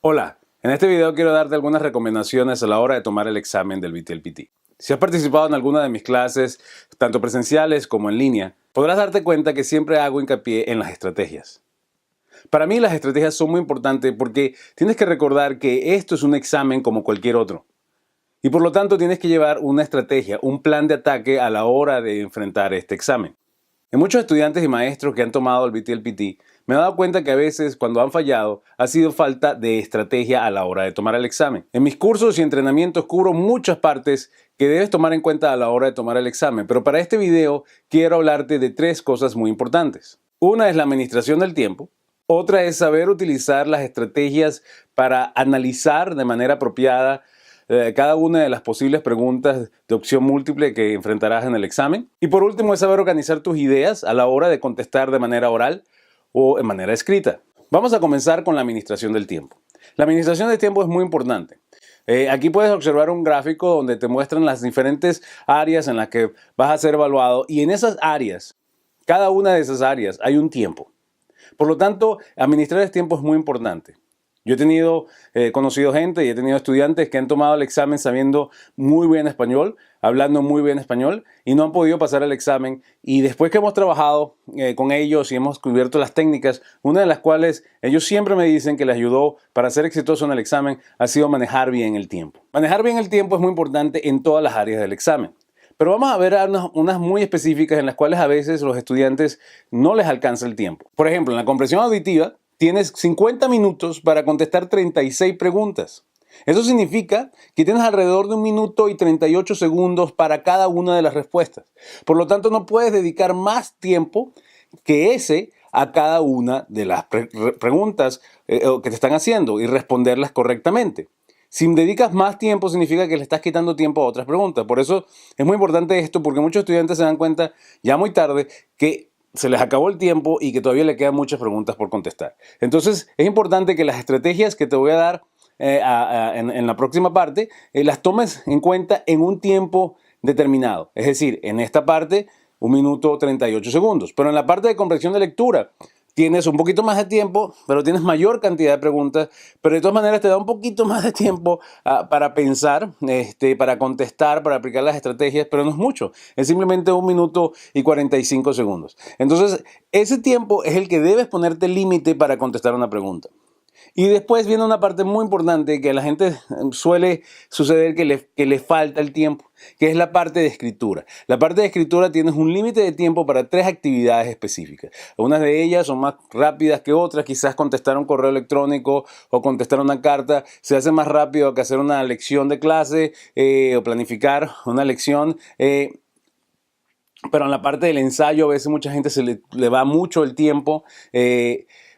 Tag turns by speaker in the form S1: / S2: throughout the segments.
S1: Hola, en este video quiero darte algunas recomendaciones a la hora de tomar el examen del VTLPT. Si has participado en alguna de mis clases, tanto presenciales como en línea, podrás darte cuenta que siempre hago hincapié en las estrategias. Para mí las estrategias son muy importantes porque tienes que recordar que esto es un examen como cualquier otro. Y por lo tanto tienes que llevar una estrategia, un plan de ataque a la hora de enfrentar este examen. En muchos estudiantes y maestros que han tomado el VTLPT, me he dado cuenta que a veces cuando han fallado ha sido falta de estrategia a la hora de tomar el examen. En mis cursos y entrenamientos cubro muchas partes que debes tomar en cuenta a la hora de tomar el examen, pero para este video quiero hablarte de tres cosas muy importantes. Una es la administración del tiempo. Otra es saber utilizar las estrategias para analizar de manera apropiada cada una de las posibles preguntas de opción múltiple que enfrentarás en el examen. Y por último es saber organizar tus ideas a la hora de contestar de manera oral o en manera escrita. Vamos a comenzar con la administración del tiempo. La administración del tiempo es muy importante. Aquí puedes observar un gráfico donde te muestran las diferentes áreas en las que vas a ser evaluado y en esas áreas, cada una de esas áreas hay un tiempo. Por lo tanto, administrar el tiempo es muy importante. Yo he conocido gente y he tenido estudiantes que han tomado el examen sabiendo muy bien español, hablando muy bien español y no han podido pasar el examen. Y después que hemos trabajado con ellos y hemos cubierto las técnicas, una de las cuales ellos siempre me dicen que les ayudó para ser exitoso en el examen ha sido manejar bien el tiempo. Manejar bien el tiempo es muy importante en todas las áreas del examen. Pero vamos a ver unas muy específicas en las cuales a veces los estudiantes no les alcanza el tiempo. Por ejemplo, en la comprensión auditiva, tienes 50 minutos para contestar 36 preguntas. Eso significa que tienes alrededor de 1 minuto y 38 segundos para cada una de las respuestas. Por lo tanto, no puedes dedicar más tiempo que ese a cada una de las preguntas que te están haciendo y responderlas correctamente. Si dedicas más tiempo, significa que le estás quitando tiempo a otras preguntas. Por eso es muy importante esto, porque muchos estudiantes se dan cuenta ya muy tarde que se les acabó el tiempo y que todavía le quedan muchas preguntas por contestar. Entonces, es importante que las estrategias que te voy a dar en la próxima parte, las tomes en cuenta en un tiempo determinado. Es decir, en esta parte, 1 minuto 38 segundos. Pero en la parte de comprensión de lectura, tienes un poquito más de tiempo, pero tienes mayor cantidad de preguntas, pero de todas maneras te da un poquito más de tiempo para pensar, para contestar, para aplicar las estrategias, pero no es mucho, es simplemente 1 minuto y 45 segundos. Entonces, ese tiempo es el que debes ponerte límite para contestar una pregunta. Y después viene una parte muy importante que a la gente suele suceder que le falta el tiempo, que es la parte de escritura. La parte de escritura tienes un límite de tiempo para 3 actividades específicas. Algunas de ellas son más rápidas que otras, quizás contestar un correo electrónico o contestar una carta se hace más rápido que hacer una lección de clase o planificar una lección. Pero en la parte del ensayo a veces mucha gente le va mucho el tiempo.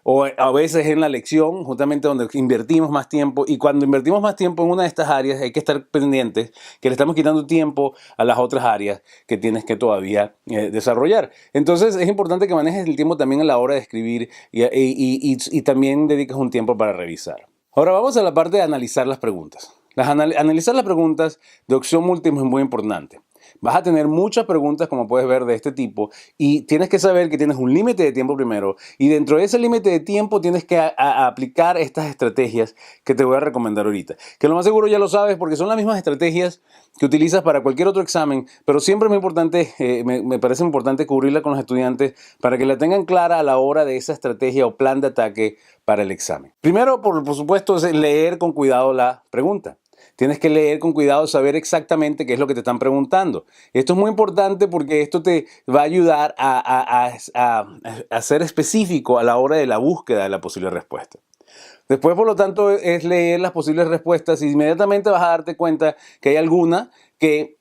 S1: O a veces en la lección, justamente donde invertimos más tiempo. Y cuando invertimos más tiempo en una de estas áreas, hay que estar pendientes que le estamos quitando tiempo a las otras áreas que tienes que todavía desarrollar. Entonces es importante que manejes el tiempo también a la hora de escribir y también dediques un tiempo para revisar. Ahora vamos a la parte de analizar las preguntas. Analizar las preguntas de opción múltiple es muy importante. Vas a tener muchas preguntas, como puedes ver, de este tipo y tienes que saber que tienes un límite de tiempo primero y dentro de ese límite de tiempo tienes que aplicar estas estrategias que te voy a recomendar ahorita. Que lo más seguro ya lo sabes porque son las mismas estrategias que utilizas para cualquier otro examen, pero siempre es muy importante, me parece importante cubrirla con los estudiantes para que la tengan clara a la hora de esa estrategia o plan de ataque para el examen. Primero, por supuesto, es leer con cuidado la pregunta. Tienes que leer con cuidado, saber exactamente qué es lo que te están preguntando. Esto es muy importante porque esto te va a ayudar a ser específico a la hora de la búsqueda de la posible respuesta. Después, por lo tanto, es leer las posibles respuestas y inmediatamente vas a darte cuenta que hay alguna que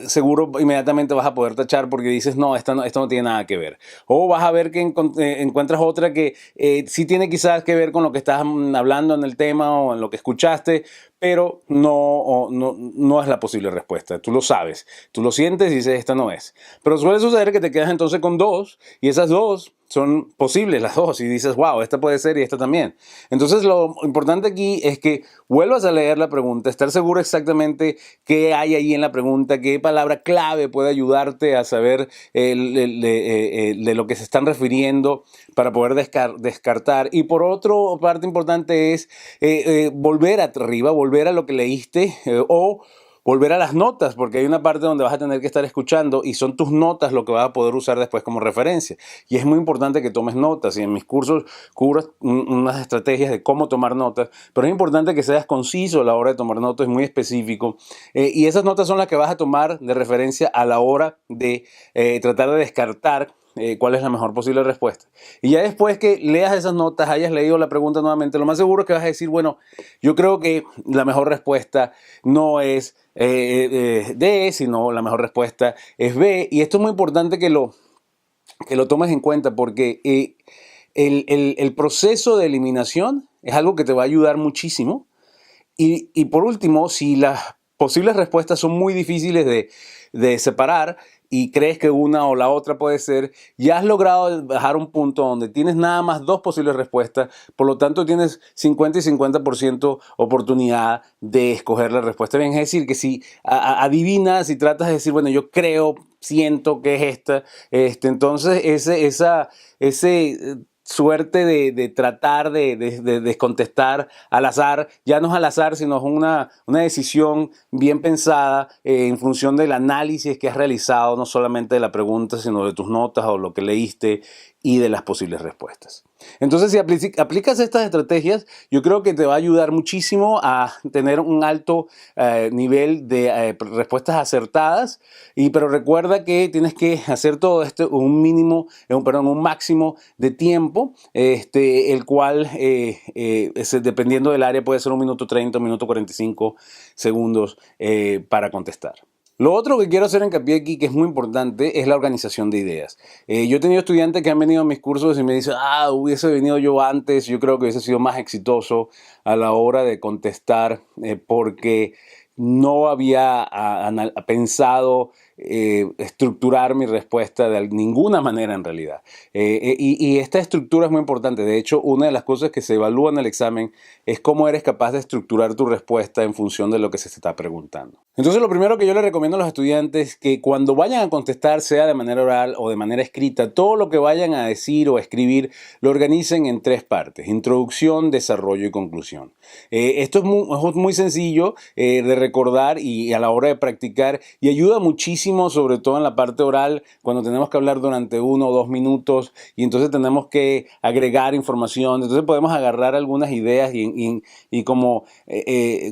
S1: seguro inmediatamente vas a poder tachar porque dices, no, esto no tiene nada que ver. O vas a ver que encuentras otra que sí tiene quizás que ver con lo que estás hablando en el tema o en lo que escuchaste, pero no es la posible respuesta. Tú lo sabes, tú lo sientes y dices, esta no es. Pero suele suceder que te quedas entonces con 2 y esas 2 son posibles las dos y dices, wow, esta puede ser y esta también. Entonces lo importante aquí es que vuelvas a leer la pregunta, estar seguro exactamente qué hay ahí en la pregunta, qué palabra clave puede ayudarte a saber de lo que se están refiriendo para poder descartar. Y por otro, parte importante es volver arriba, volver a lo que leíste o volver a las notas, porque hay una parte donde vas a tener que estar escuchando y son tus notas lo que vas a poder usar después como referencia. Y es muy importante que tomes notas. Y en mis cursos cubro unas estrategias de cómo tomar notas, pero es importante que seas conciso a la hora de tomar notas, es muy específico. Y esas notas son las que vas a tomar de referencia a la hora de tratar de descartar cuál es la mejor posible respuesta. Y ya después que leas esas notas, hayas leído la pregunta nuevamente, lo más seguro es que vas a decir, bueno, yo creo que la mejor respuesta no es D, sino la mejor respuesta es B. Y esto es muy importante que lo tomes en cuenta porque el proceso de eliminación es algo que te va a ayudar muchísimo. Y por último, si las posibles respuestas son muy difíciles de separar y crees que una o la otra puede ser, ya has logrado bajar un punto donde tienes nada más dos posibles respuestas, por lo tanto tienes 50 y 50% oportunidad de escoger la respuesta bien. Es decir, que si adivinas y tratas de decir, bueno, yo creo, siento que es esta, entonces ese suerte de tratar de contestar al azar, ya no es al azar, sino es una decisión bien pensada en función del análisis que has realizado, no solamente de la pregunta, sino de tus notas o lo que leíste y de las posibles respuestas. Entonces, si aplicas estas estrategias, yo creo que te va a ayudar muchísimo a tener un alto nivel de respuestas acertadas, pero recuerda que tienes que hacer todo esto un máximo de tiempo, el cual, dependiendo del área, puede ser 1 minuto 30, 1 minuto 45 segundos para contestar. Lo otro que quiero hacer hincapié aquí, que es muy importante, es la organización de ideas. Yo he tenido estudiantes que han venido a mis cursos y me dicen, hubiese venido yo antes, yo creo que hubiese sido más exitoso a la hora de contestar porque no había pensado estructurar mi respuesta de ninguna manera en realidad. Y esta estructura es muy importante. De hecho, una de las cosas que se evalúa en el examen es cómo eres capaz de estructurar tu respuesta en función de lo que se te está preguntando. Entonces, lo primero que yo les recomiendo a los estudiantes es que cuando vayan a contestar, sea de manera oral o de manera escrita, todo lo que vayan a decir o a escribir lo organicen en 3 partes: introducción, desarrollo y conclusión. Esto es muy sencillo de recordar y a la hora de practicar, y ayuda muchísimo, sobre todo en la parte oral, cuando tenemos que hablar durante 1 o 2 minutos y entonces tenemos que agregar información. Entonces podemos agarrar algunas ideas y como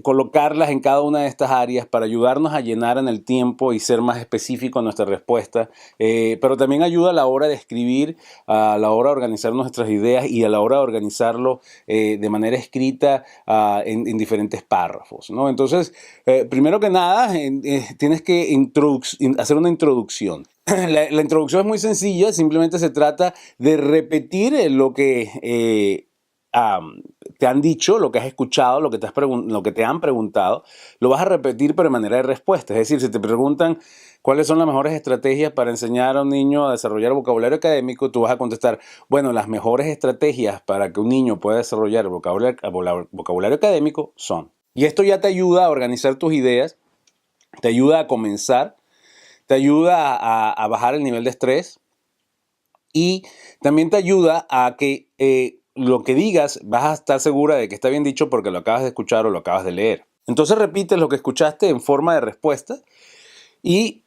S1: colocarlas en cada una de estas áreas para ayudarnos a llenar en el tiempo y ser más específico en nuestra respuesta. Pero también ayuda a la hora de escribir, a la hora de organizar nuestras ideas y a la hora de organizarlo de manera escrita en diferentes párrafos, ¿no? Entonces, primero que nada, tienes que hacer una introducción. La introducción es muy sencilla, simplemente se trata de repetir lo que te han dicho, lo que has escuchado, lo que te han preguntado, lo vas a repetir pero de manera de respuesta. Es decir, si te preguntan cuáles son las mejores estrategias para enseñar a un niño a desarrollar vocabulario académico, tú vas a contestar, bueno, las mejores estrategias para que un niño pueda desarrollar vocabulario académico son. Y esto ya te ayuda a organizar tus ideas, te ayuda a comenzar, te ayuda a bajar el nivel de estrés y también te ayuda a que lo que digas vas a estar segura de que está bien dicho porque lo acabas de escuchar o lo acabas de leer. Entonces repites lo que escuchaste en forma de respuesta y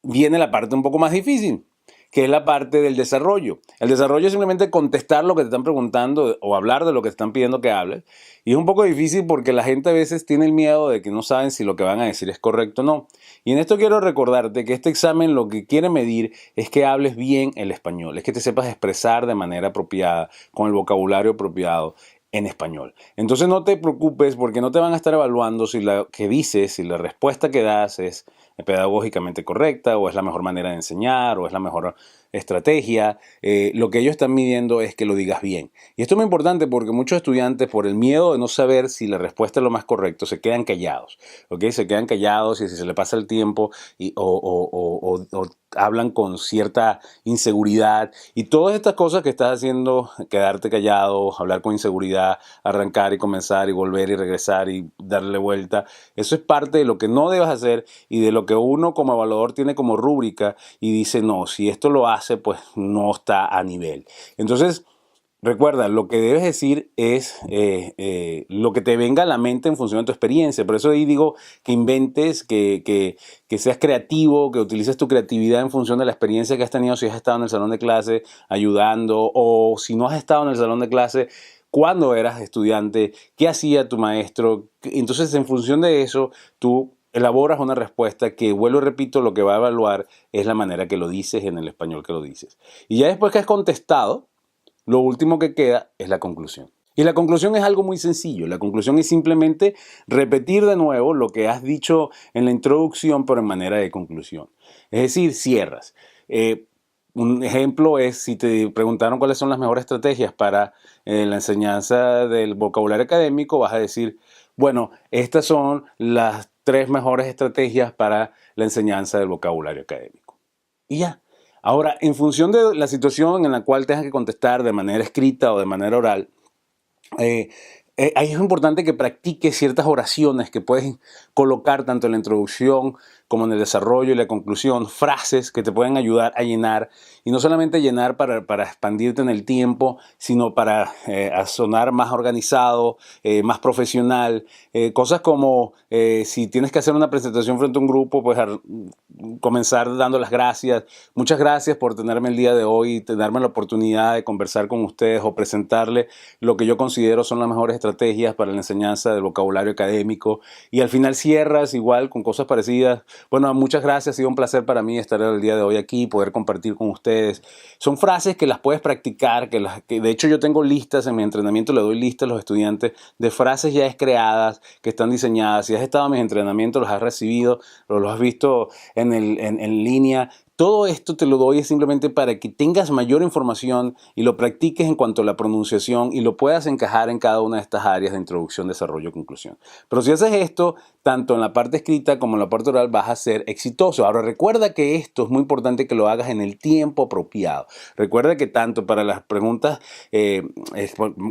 S1: viene la parte un poco más difícil, que es la parte del desarrollo. El desarrollo es simplemente contestar lo que te están preguntando o hablar de lo que te están pidiendo que hables. Y es un poco difícil porque la gente a veces tiene el miedo de que no saben si lo que van a decir es correcto o no. Y en esto quiero recordarte que este examen lo que quiere medir es que hables bien el español, es que te sepas expresar de manera apropiada, con el vocabulario apropiado en español. Entonces no te preocupes porque no te van a estar evaluando si lo que dices, si la respuesta que das es pedagógicamente correcta o es la mejor manera de enseñar o es la mejor estrategia, lo que ellos están midiendo es que lo digas bien. Y esto es muy importante porque muchos estudiantes, por el miedo de no saber si la respuesta es lo más correcto, se quedan callados, ¿ok? Se quedan callados y si se le pasa el tiempo o hablan con cierta inseguridad y todas estas cosas que estás haciendo, quedarte callado, hablar con inseguridad, arrancar y comenzar y volver y regresar y darle vuelta, eso es parte de lo que no debes hacer y de lo que uno como evaluador tiene como rúbrica y dice, no, si esto lo hace, pues no está a nivel. Entonces, recuerda, lo que debes decir es lo que te venga a la mente en función de tu experiencia. Por eso ahí digo que inventes, que seas creativo, que utilices tu creatividad en función de la experiencia que has tenido, si has estado en el salón de clase ayudando o si no has estado en el salón de clase, cuando eras estudiante, qué hacía tu maestro. Entonces, en función de eso, tú elaboras una respuesta que, vuelvo y repito, lo que va a evaluar es la manera que lo dices en el español que lo dices. Y ya después que has contestado, lo último que queda es la conclusión. Y la conclusión es algo muy sencillo. La conclusión es simplemente repetir de nuevo lo que has dicho en la introducción, pero en manera de conclusión. Es decir, cierras. Un ejemplo es si te preguntaron cuáles son las mejores estrategias para la enseñanza del vocabulario académico, vas a decir, bueno, estas son las 3 mejores estrategias para la enseñanza del vocabulario académico. Y ya. Ahora, en función de la situación en la cual tengas que contestar de manera escrita o de manera oral, ahí es importante que practiques ciertas oraciones que puedes colocar tanto en la introducción como en el desarrollo y la conclusión, frases que te pueden ayudar a llenar, y no solamente llenar para expandirte en el tiempo, sino para sonar más organizado, más profesional, cosas como si tienes que hacer una presentación frente a un grupo, pues comenzar dando las gracias. Muchas gracias por tenerme el día de hoy y darme la oportunidad de conversar con ustedes o presentarle lo que yo considero son las mejores estrategias para la enseñanza del vocabulario académico, y al final cierras igual con cosas parecidas. Bueno, muchas gracias, ha sido un placer para mí estar el día de hoy aquí y poder compartir con ustedes. Son frases que las puedes practicar, que de hecho yo tengo listas en mi entrenamiento, le doy listas a los estudiantes de frases ya creadas, que están diseñadas. Si has estado en mis entrenamientos, los has recibido, los has visto en línea. Todo esto te lo doy simplemente para que tengas mayor información y lo practiques en cuanto a la pronunciación y lo puedas encajar en cada una de estas áreas de introducción, desarrollo, conclusión. Pero si haces esto, tanto en la parte escrita como en la parte oral, vas a ser exitoso. Ahora, recuerda que esto es muy importante que lo hagas en el tiempo apropiado. Recuerda que tanto para las preguntas,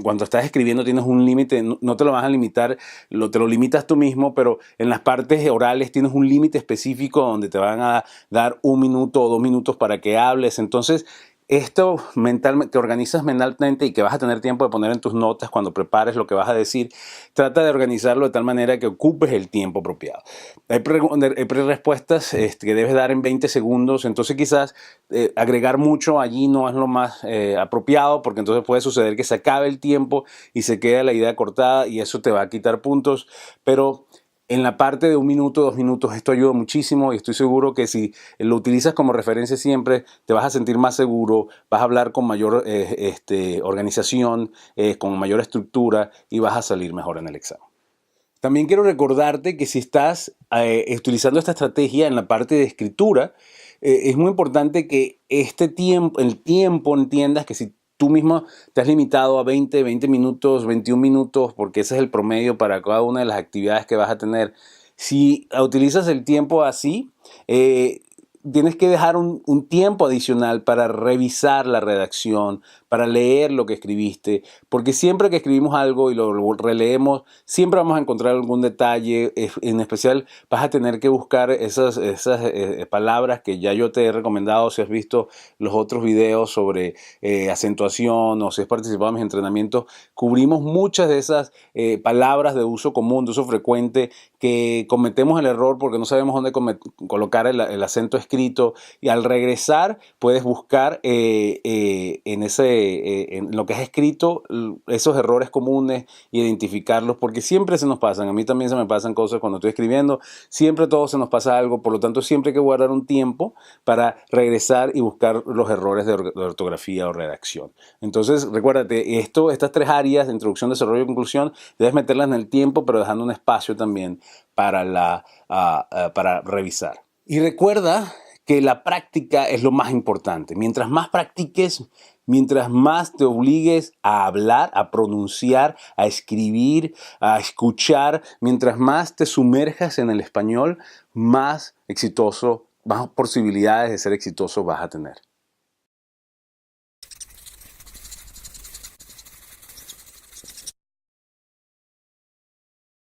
S1: cuando estás escribiendo tienes un límite, no te lo vas a limitar, te lo limitas tú mismo, pero en las partes orales tienes un límite específico donde te van a dar 1 minuto o 2 minutos para que hables. Entonmente, esto mentalmente, que organizas mentalmente y que vas a tener tiempo de poner en tus notas cuando prepares lo que vas a decir, trata de organizarlo de tal manera que ocupes el tiempo apropiado. Hay respuestas que debes dar en 20 segundos, entonces quizás agregar mucho allí no es lo más apropiado, porque entonces puede suceder que se acabe el tiempo y se quede la idea cortada y eso te va a quitar puntos, pero en la parte de 1 minuto, 2 minutos, esto ayuda muchísimo y estoy seguro que si lo utilizas como referencia siempre, te vas a sentir más seguro, vas a hablar con mayor organización, con mayor estructura y vas a salir mejor en el examen. También quiero recordarte que si estás utilizando esta estrategia en la parte de escritura, es muy importante que el tiempo entiendas que si tú mismo te has limitado a 20 minutos, 21 minutos, porque ese es el promedio para cada una de las actividades que vas a tener. Si utilizas el tiempo así, tienes que dejar un tiempo adicional para revisar la redacción, para leer lo que escribiste, porque siempre que escribimos algo y lo releemos, siempre vamos a encontrar algún detalle, en especial vas a tener que buscar esas palabras que ya yo te he recomendado, si has visto los otros videos sobre acentuación o si has participado en mis entrenamientos, cubrimos muchas de esas palabras de uso común, de uso frecuente, que cometemos el error porque no sabemos dónde colocar el acento escrito, y al regresar puedes buscar en lo que has escrito esos errores comunes, identificarlos, porque siempre se nos pasan. A mí también se me pasan cosas cuando estoy escribiendo, siempre todo se nos pasa algo, por lo tanto siempre hay que guardar un tiempo para regresar y buscar los errores de ortografía o redacción. Entonces recuérdate, estas 3 áreas de introducción, desarrollo y conclusión, debes meterlas en el tiempo, pero dejando un espacio también para revisar. Y recuerda que la práctica es lo más importante. Mientras más practiques, mientras más te obligues a hablar, a pronunciar, a escribir, a escuchar, mientras más te sumerjas en el español, más posibilidades de ser exitoso vas a tener.